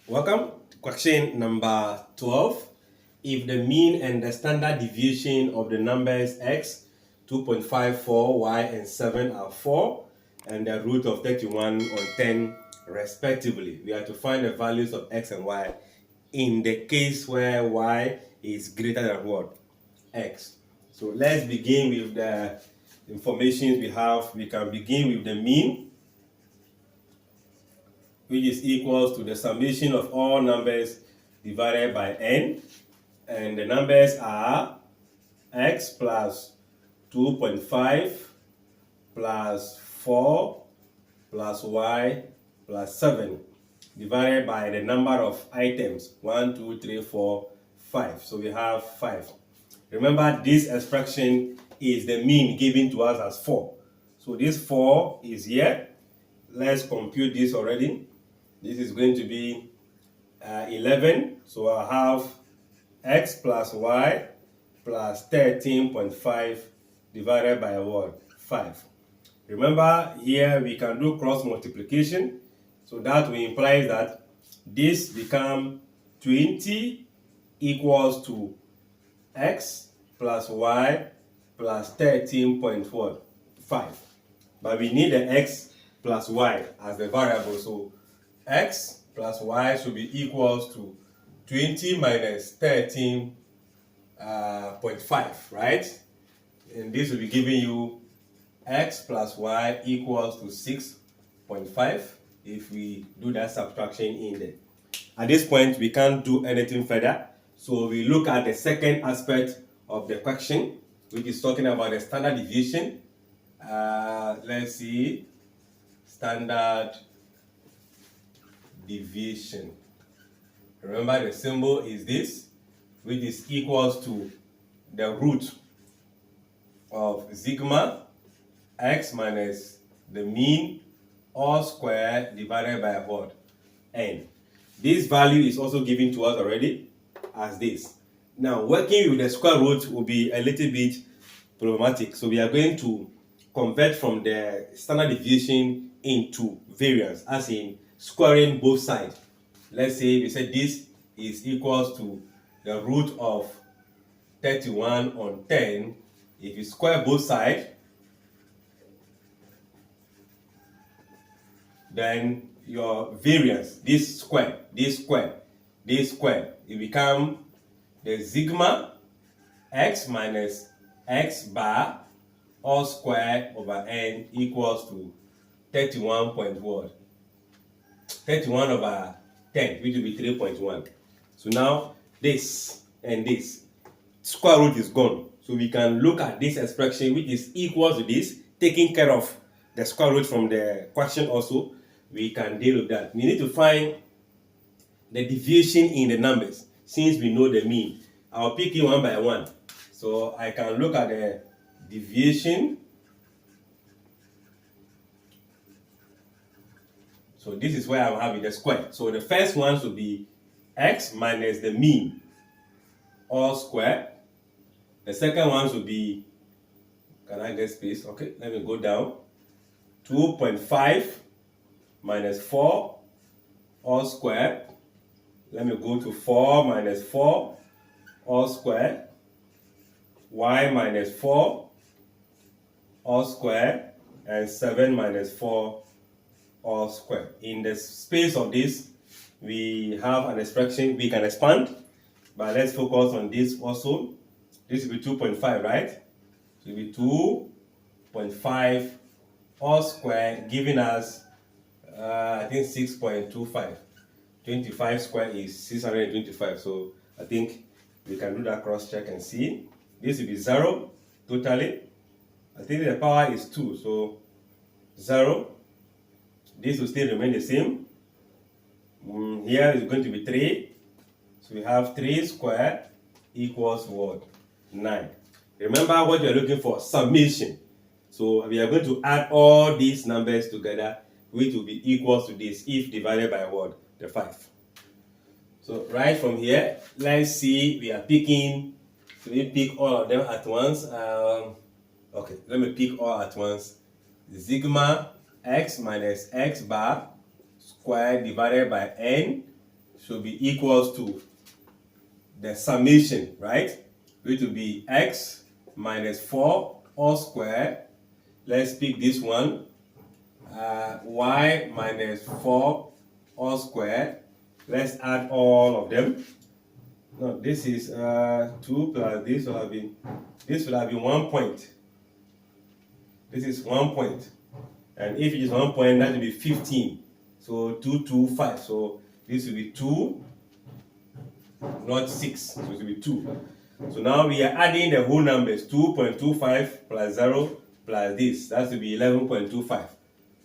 Welcome to question number 12. If the mean and the standard deviation of the numbers x, 2.54, y, and 7 are 4, and the root of 31 on 10 respectively, we have to find the values of x and y in the case where y is greater than what? X. So let's begin with the information we have. We can begin with the mean, which is equals to the summation of all numbers divided by n, and the numbers are x plus 2.5 plus 4 plus y plus 7 divided by the number of items 1, 2, 3, 4, 5. So we have 5. Remember, this expression is the mean given to us as 4. So this 4 is here. Let's compute this already. This is going to be 11. So I have x plus y plus 13.5 divided by what? 5. Remember, here we can do cross multiplication. So that will imply that this becomes 20 equals to x plus y plus 13.5. But we need the x plus y as the variable. So x plus y should be equals to 20 minus 13.5, right? And this will be giving you x plus y equals to 6.5 if we do that subtraction in there. At this point, we can't do anything further. So we look at the second aspect of the question, which is talking about the standard deviation. Let's see, standard deviation. Remember, the symbol is this, which is equals to the root of sigma x minus the mean all square divided by what? N. This value is also given to us already as this. Now, working with the square root will be a little bit problematic. So we are going to convert from the standard deviation into variance, as in squaring both sides. Let's say we said this is equals to the root of 31 on 10. If you square both sides, then your variance, this square, it become the sigma x minus x bar all square over n equals to 31 point what? 31 over 10, which will be 3.1. So now this and this square root is gone. So we can look at this expression, which is equal to this, taking care of the square root from the question also. We can deal with that. We need to find the deviation in the numbers since we know the mean. I'll pick it one by one. So I can look at the deviation. So this is where I'm having the square. So the first one should be x minus the mean all square. The second one should be, can I get space? Okay, let me go down. 2.5 minus 4 all square. Let me go to 4 minus 4 all square. Y minus 4 all square. And 7 minus 4 all square. In the space of this, we have an expression we can expand. But let's focus on this also. This will be 2.5, right? It will be 2.5 all square, giving us I think 6.25. 25 square is 625. So I think we can do that cross check and see. This will be 0 totally. I think the power is 2, so 0. This will still remain the same. Here is going to be 3. So we have 3 square equals what? 9. Remember what you're looking for, summation. So we are going to add all these numbers together, which will be equal to this if divided by what? The 5. So right from here, let's see, we are picking, so we pick all of them at once. Okay, let me pick all at once. Sigma x minus x bar squared divided by n should be equals to the summation, right? Which will be x minus 4 all squared. Let's pick this one. Y minus 4 all squared. Let's add all of them. No, this is 2 plus this will have been 1 point. This is 1 point. And if it is 1 point, that will be 15. So 2, 2, 5. So this will be 2, not 6. So it will be 2. So now we are adding the whole numbers. 2.25 plus 0 plus this. That will be 11.25.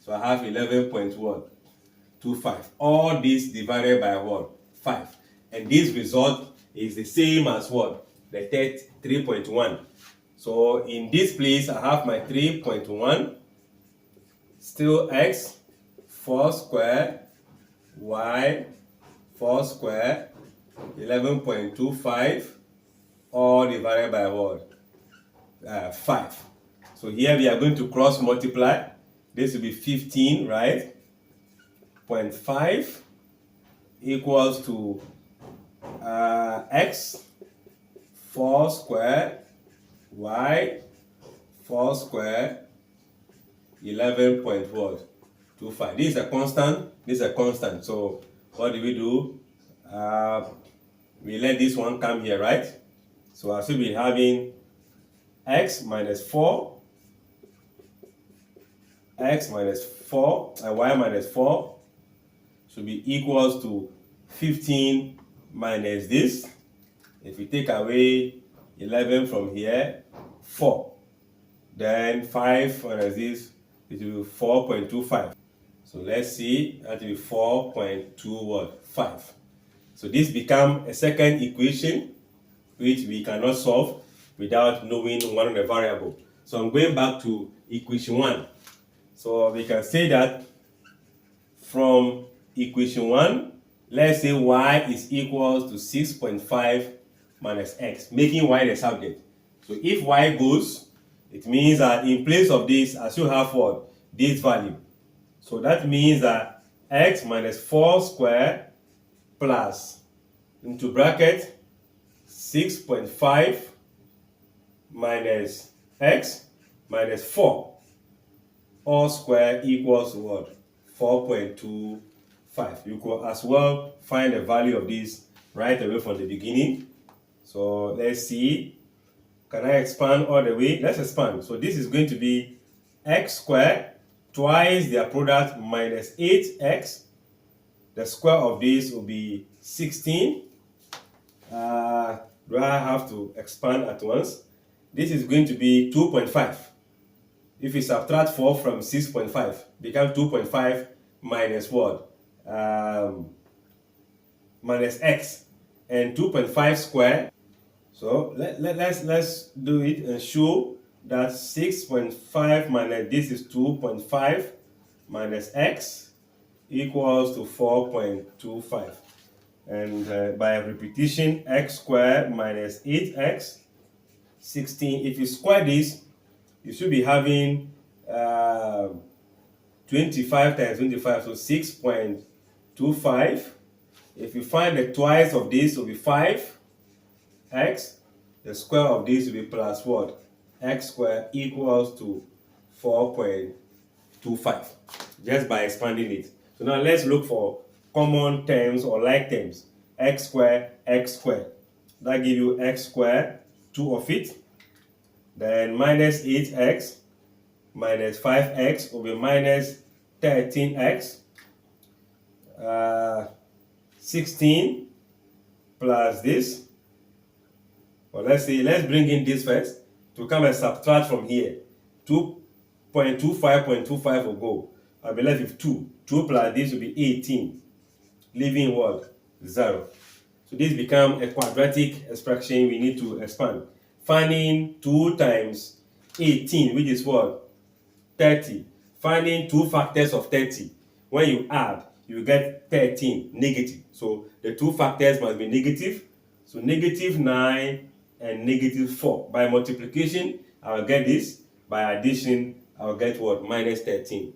So I have 11.25. All this divided by what? 5. And this result is the same as what? The 3.1. So in this place, I have my 3.1. Still x, 4 squared, y, 4 squared, 11.25, all divided by what? 5. So here we are going to cross multiply. This will be 15, right? 0.5 equals to x, 4 squared, y, 4 squared, 11.25. This is a constant. This is a constant. So what do? We let this one come here, right? So I should be having x minus 4, x minus 4, and y minus 4 should be equals to 15 minus this. If we take away 11 from here, 4. Then 5 minus this, it will be 4.25. So let's see, that will be 4.25. So this becomes a second equation which we cannot solve without knowing one of the variable. So I'm going back to equation 1. So we can say that from equation 1, let's say y is equals to 6.5 minus x, making y the subject. So if y goes, it means that in place of this, I should have what? This value. So that means that x minus 4 squared plus, into bracket, 6.5 minus x minus 4 all squared equals what? 4.25. You could as well find the value of this right away from the beginning. So let's see. Can I expand all the way? Let's expand. So this is going to be x squared twice their product minus 8x. The square of this will be 16. Do I have to expand at once? This is going to be 2.5. If we subtract 4 from 6.5, becomes 2.5 minus what? Minus x. And 2.5 squared. So let's do it and show that 6.5 minus this is 2.5 minus x equals to 4.25. And by repetition, x squared minus 8x, 16. If you square this, you should be having 25 times 25, so 6.25. If you find the twice of this, will be 5. X, the square of this will be plus what? X squared equals to 4.25, just by expanding it. So now let's look for common terms or like terms. X squared, x squared. That gives you x squared, 2 of it. Then minus 8x minus 5x will be minus 13x. 16 plus this. Well, let's bring in this first to come and subtract from here. 2.25.25 will go. I'll be left with 2. 2 plus this will be 18. Leaving what? 0. So this becomes a quadratic expression we need to expand. Finding 2 times 18, which is what? 30. Finding 2 factors of 30. When you add, you get 13 negative. So the 2 factors must be negative. So negative 9 and negative 4. By multiplication, I will get this. By addition, I will get what? Minus 13.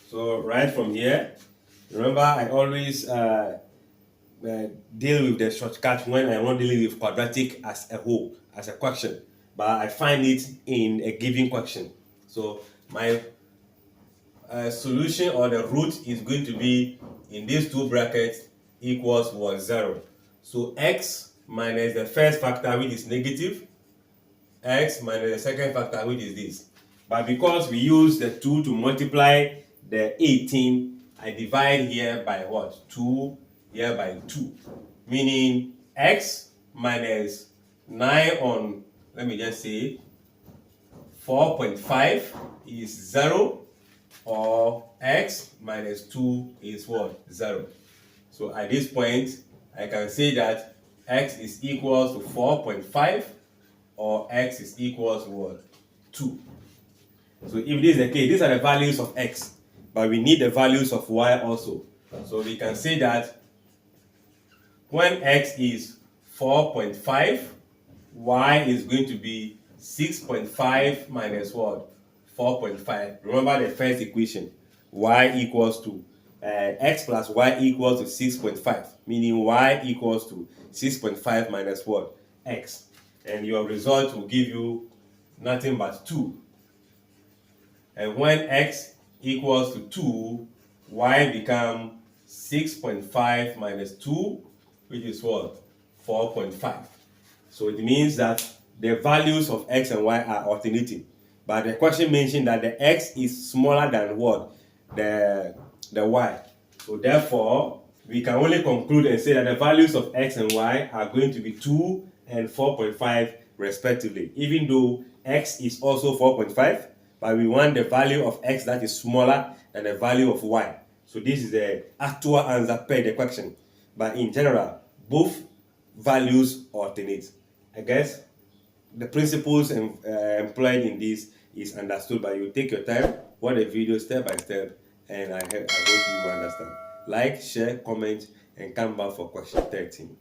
So right from here, remember I always deal with the shortcut when I want to deal with quadratic as a whole, as a question, but I find it in a given question. So my solution or the root is going to be in these two brackets equals what? 0. So x minus the first factor, which is negative, x minus the second factor, which is this. But because we use the 2 to multiply the 18, I divide here by what? 2, here by 2. Meaning x minus 9 on, let me just say, 4.5 is 0, or x minus 2 is what? 0. So at this point, I can say that x is equals to 4.5, or x is equals to what? 2. So if this is the case, these are the values of x, but we need the values of y also. So we can say that when x is 4.5, y is going to be 6.5 minus what? 4.5. Remember the first equation, y equals to x plus y equals to 6.5, meaning y equals to 6.5 minus what? X. And your result will give you nothing but 2. And when x equals to 2, y become 6.5 minus 2, which is what? 4.5. So it means that the values of x and y are alternating. But the question mentioned that the x is smaller than what? The y. So therefore, we can only conclude and say that the values of x and y are going to be 2 and 4.5 respectively. Even though x is also 4.5, but we want the value of x that is smaller than the value of y. So this is the actual answer per the question. But in general, both values alternate. I guess the principles employed in this is understood, but you take your time, watch the video step by step, and I hope you understand. Like, share, comment, and come back for question 13.